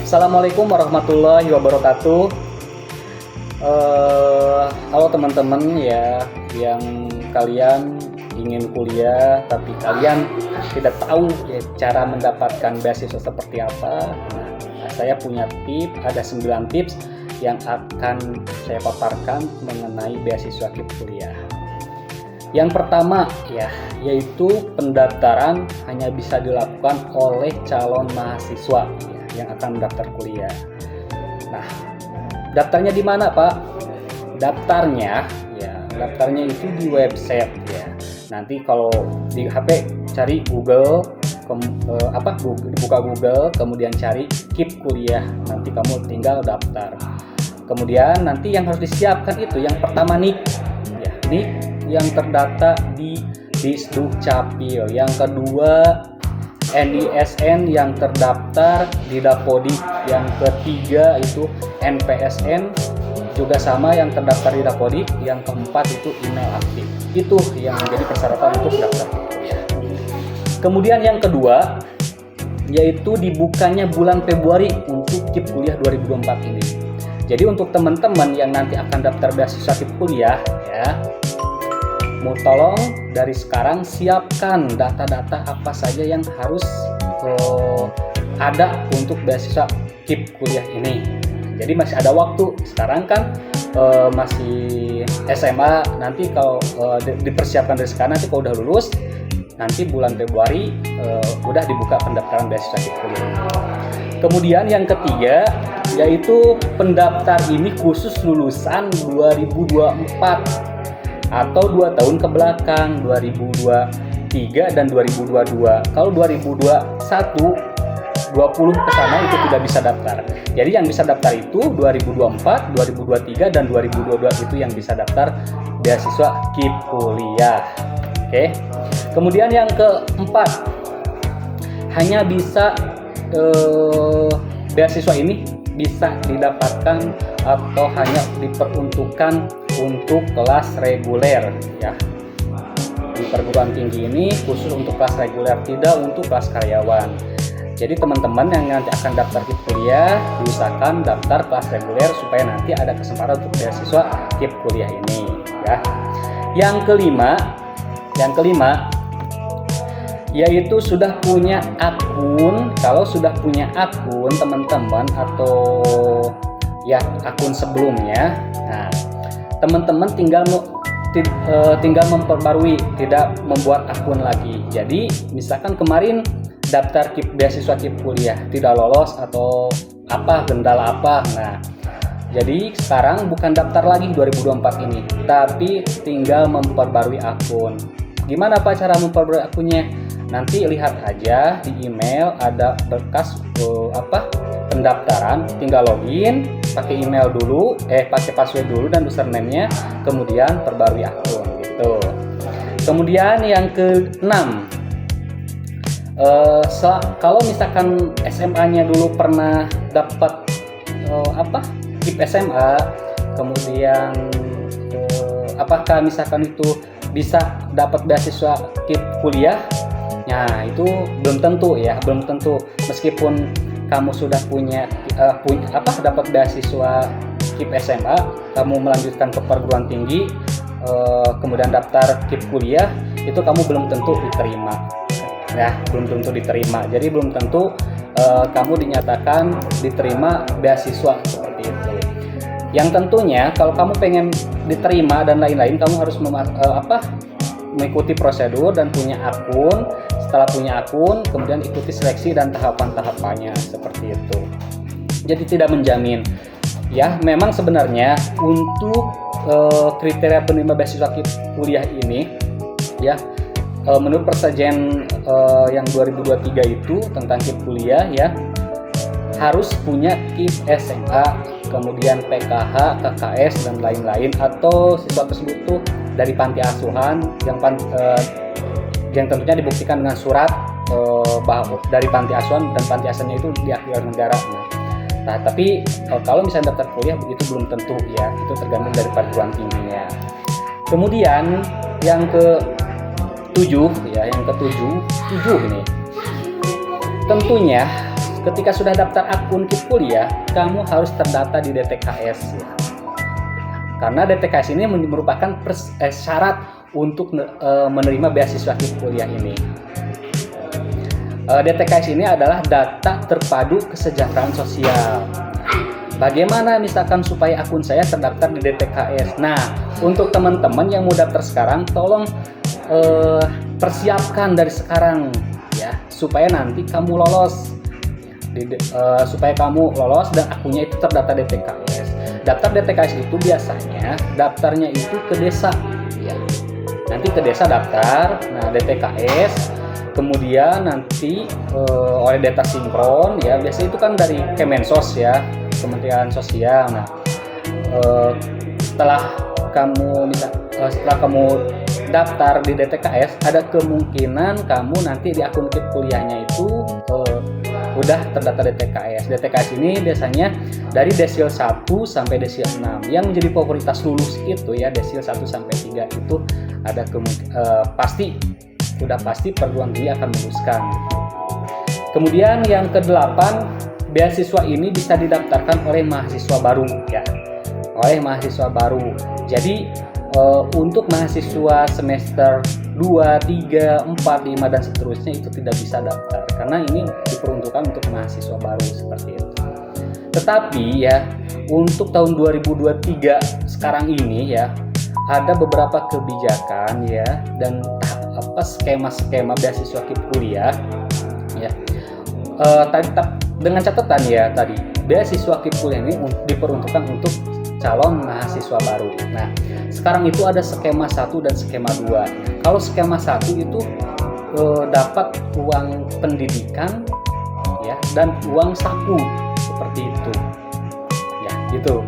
Assalamualaikum warahmatullahi wabarakatuh. Halo teman-teman ya, yang kalian ingin kuliah tapi kalian tidak tahu ya, cara mendapatkan beasiswa seperti apa. Nah, saya punya ada 9 tips yang akan saya paparkan mengenai beasiswa KIP kuliah. Yang pertama ya, yaitu pendaftaran hanya bisa dilakukan oleh calon mahasiswa ya, yang akan mendaftar kuliah. Nah, daftarnya di mana, Pak? Daftarnya itu di website ya. Nanti kalau di HP cari Google, buka Google, kemudian cari KIP kuliah. Nanti kamu tinggal daftar. Kemudian nanti yang harus disiapkan itu yang pertama NIK ya, NIK yang terdata di Disdukcapil. Yang kedua NISN yang terdaftar di Dapodik. Yang ketiga itu NPSN juga sama yang terdaftar di Dapodik. Yang keempat itu email aktif. Itu yang menjadi persyaratan untuk daftar kuliah. Kemudian yang kedua yaitu dibukanya bulan Februari untuk KIP kuliah 2024 ini. Jadi untuk teman-teman yang nanti akan daftar beasiswa KIP kuliah ya, mau tolong dari sekarang siapkan data-data apa saja yang harus ada untuk beasiswa KIP kuliah ini. Jadi masih ada waktu. Sekarang kan masih SMA. Nanti kalau dipersiapkan dari sekarang, nanti kalau udah lulus, nanti bulan Februari udah dibuka pendaftaran beasiswa KIP kuliah. Kemudian yang ketiga yaitu pendaftar ini khusus lulusan 2024 atau 2 tahun ke belakang, 2023 dan 2022. Kalau 2021 20 ke sana itu tidak bisa daftar. Jadi yang bisa daftar itu 2024, 2023 dan 2022 itu yang bisa daftar beasiswa KIP kuliah. Oke. Kemudian yang keempat, hanya bisa beasiswa ini bisa didapatkan atau hanya diperuntukkan untuk kelas reguler ya. Di perguruan tinggi ini khusus untuk kelas reguler, tidak untuk kelas karyawan. Jadi teman-teman yang nanti akan daftar KIP kuliah, diusahakan daftar kelas reguler supaya nanti ada kesempatan untuk beasiswa KIP kuliah ini ya. Yang kelima yaitu sudah punya akun. Kalau sudah punya akun teman-teman atau ya akun sebelumnya, nah teman-teman tinggal memperbarui, tidak membuat akun lagi. Jadi misalkan kemarin daftar beasiswa KIP kuliah tidak lolos atau kendala apa, nah jadi sekarang bukan daftar lagi 2024 ini, tapi tinggal memperbarui akun. Gimana Pak cara memperbarui akunnya? Nanti lihat aja di email ada bekas pendaftaran, tinggal login, pakai email dulu, pakai password dulu dan username-nya, kemudian perbarui akun gitu. Kemudian yang ke-6, kalau misalkan SMA-nya dulu pernah dapat KIP SMA, kemudian apakah misalkan itu bisa dapat beasiswa KIP kuliah? Nah itu belum tentu ya, belum tentu. Meskipun kamu sudah dapat beasiswa KIP SMA, kamu melanjutkan ke perguruan tinggi, kemudian daftar KIP kuliah, itu kamu belum tentu diterima. Ya, belum tentu diterima. Jadi belum tentu kamu dinyatakan diterima beasiswa seperti itu. Yang tentunya kalau kamu pengen diterima dan lain-lain, kamu harus mengikuti prosedur dan punya akun. Setelah punya akun, kemudian ikuti seleksi dan tahapan-tahapannya seperti itu. Jadi tidak menjamin. Ya, memang sebenarnya untuk kriteria penerima beasiswa KIP kuliah ini, ya, menurut Persejen yang 2023 itu tentang KIP kuliah ya, harus punya KIP SMA, kemudian PKH, KKS dan lain-lain, atau siswa tersebut tuh dari panti asuhan yang tentunya dibuktikan dengan surat bahwa dari panti asuhan dan panti asuhannya itu diakui oleh negara. Nah, tapi kalau misalnya daftar kuliah begitu belum tentu ya, itu tergantung dari perguruan tingginya. Kemudian yang ke-7 ini. Tentunya ketika sudah daftar akun KIP kuliah, kamu harus terdata di DTKS ya. Karena DTKS ini merupakan syarat untuk menerima beasiswa KIP kuliah ini. DTKS ini adalah data terpadu kesejahteraan sosial. Bagaimana misalkan supaya akun saya terdaftar di DTKS? Nah, untuk teman-teman yang mau daftar sekarang, tolong persiapkan dari sekarang ya, supaya nanti kamu lolos. Supaya kamu lolos dan akunnya itu terdaftar DTKS. Daftar DTKS itu biasanya daftarnya itu ke desa ya. Nanti ke desa daftar, nah DTKS, kemudian nanti oleh data sinkron ya, biasanya itu kan dari Kemensos ya, Kementerian Sosial. Nah, setelah kamu daftar di DTKS, ada kemungkinan kamu nanti di akun KIP kuliahnya itu udah terdaftar DTKS. DTKS ini biasanya dari desil 1 sampai desil 6. Yang menjadi prioritas lulus itu ya desil 1 sampai 3 itu ada sudah pasti perguruan tinggi akan meluluskan. Kemudian yang ke-8, beasiswa ini bisa didaftarkan oleh mahasiswa baru ya. Oleh mahasiswa baru. Jadi untuk mahasiswa semester 2, 3, 4, 5 dan seterusnya itu tidak bisa daftar karena ini diperuntukkan untuk mahasiswa baru seperti itu. Tetapi ya untuk tahun 2023 sekarang ini ya ada beberapa kebijakan ya dan skema-skema beasiswa KIP kuliah ya. Dengan catatan ya tadi beasiswa KIP kuliah ini diperuntukkan untuk calon mahasiswa baru. Nah, sekarang itu ada skema 1 dan skema 2. Kalau skema 1 itu dapat uang pendidikan ya dan uang saku seperti itu. Ya, gitu.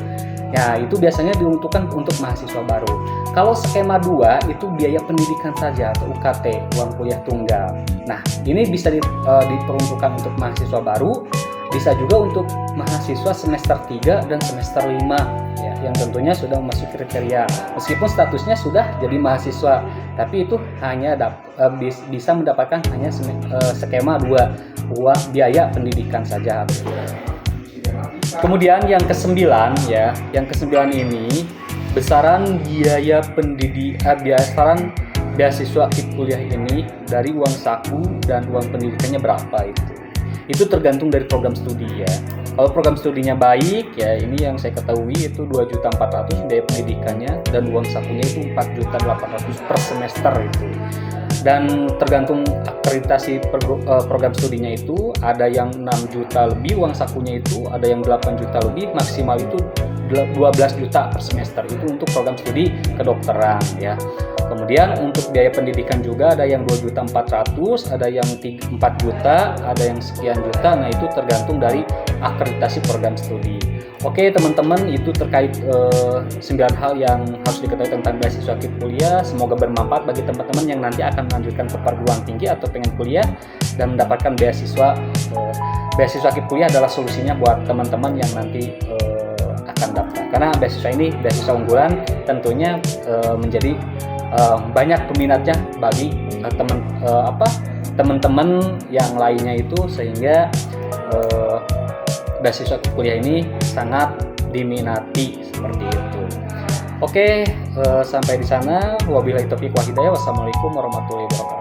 Ya, itu biasanya diuntukkan untuk mahasiswa baru. Kalau skema 2 itu biaya pendidikan saja atau UKT, uang kuliah tunggal. Nah, ini bisa diperuntukkan untuk mahasiswa baru, bisa juga untuk mahasiswa semester 3 dan semester 5 ya, yang tentunya sudah memasuki kriteria. Meskipun statusnya sudah jadi mahasiswa, tapi itu hanya bisa mendapatkan hanya skema 2, uang biaya pendidikan saja. Kemudian yang ke-9 ya, yang ke-9 ini besaran biaya besaran beasiswa KIP kuliah ini dari uang saku dan uang pendidikannya berapa itu. Itu tergantung dari program studi ya. Kalau program studinya baik ya, ini yang saya ketahui itu 2.400.000 biaya pendidikannya dan uang sakunya itu 4.800.000 per semester itu. Dan tergantung akreditasi program studinya itu, ada yang 6 juta lebih uang sakunya itu, ada yang 8 juta lebih, maksimal itu 12 juta per semester itu untuk program studi kedokteran ya. Kemudian untuk biaya pendidikan juga ada yang 2.400.000, ada yang 4 juta, ada yang sekian juta. Nah, itu tergantung dari akreditasi program studi. Oke teman-teman, itu terkait 9 hal yang harus diketahui tentang beasiswa KIP kuliah. Semoga bermanfaat bagi teman-teman yang nanti akan melanjutkan ke perguruan tinggi atau pengen kuliah dan mendapatkan beasiswa. Beasiswa KIP kuliah adalah solusinya buat teman-teman yang nanti akan daftar. Karena beasiswa ini beasiswa unggulan, tentunya menjadi banyak peminatnya bagi teman-teman yang lainnya itu, sehingga beasiswa kuliah ini sangat diminati seperti itu. Oke, sampai di sana. Wabillahi taufiq wal hidayah. Wassalamualaikum warahmatullahi wabarakatuh.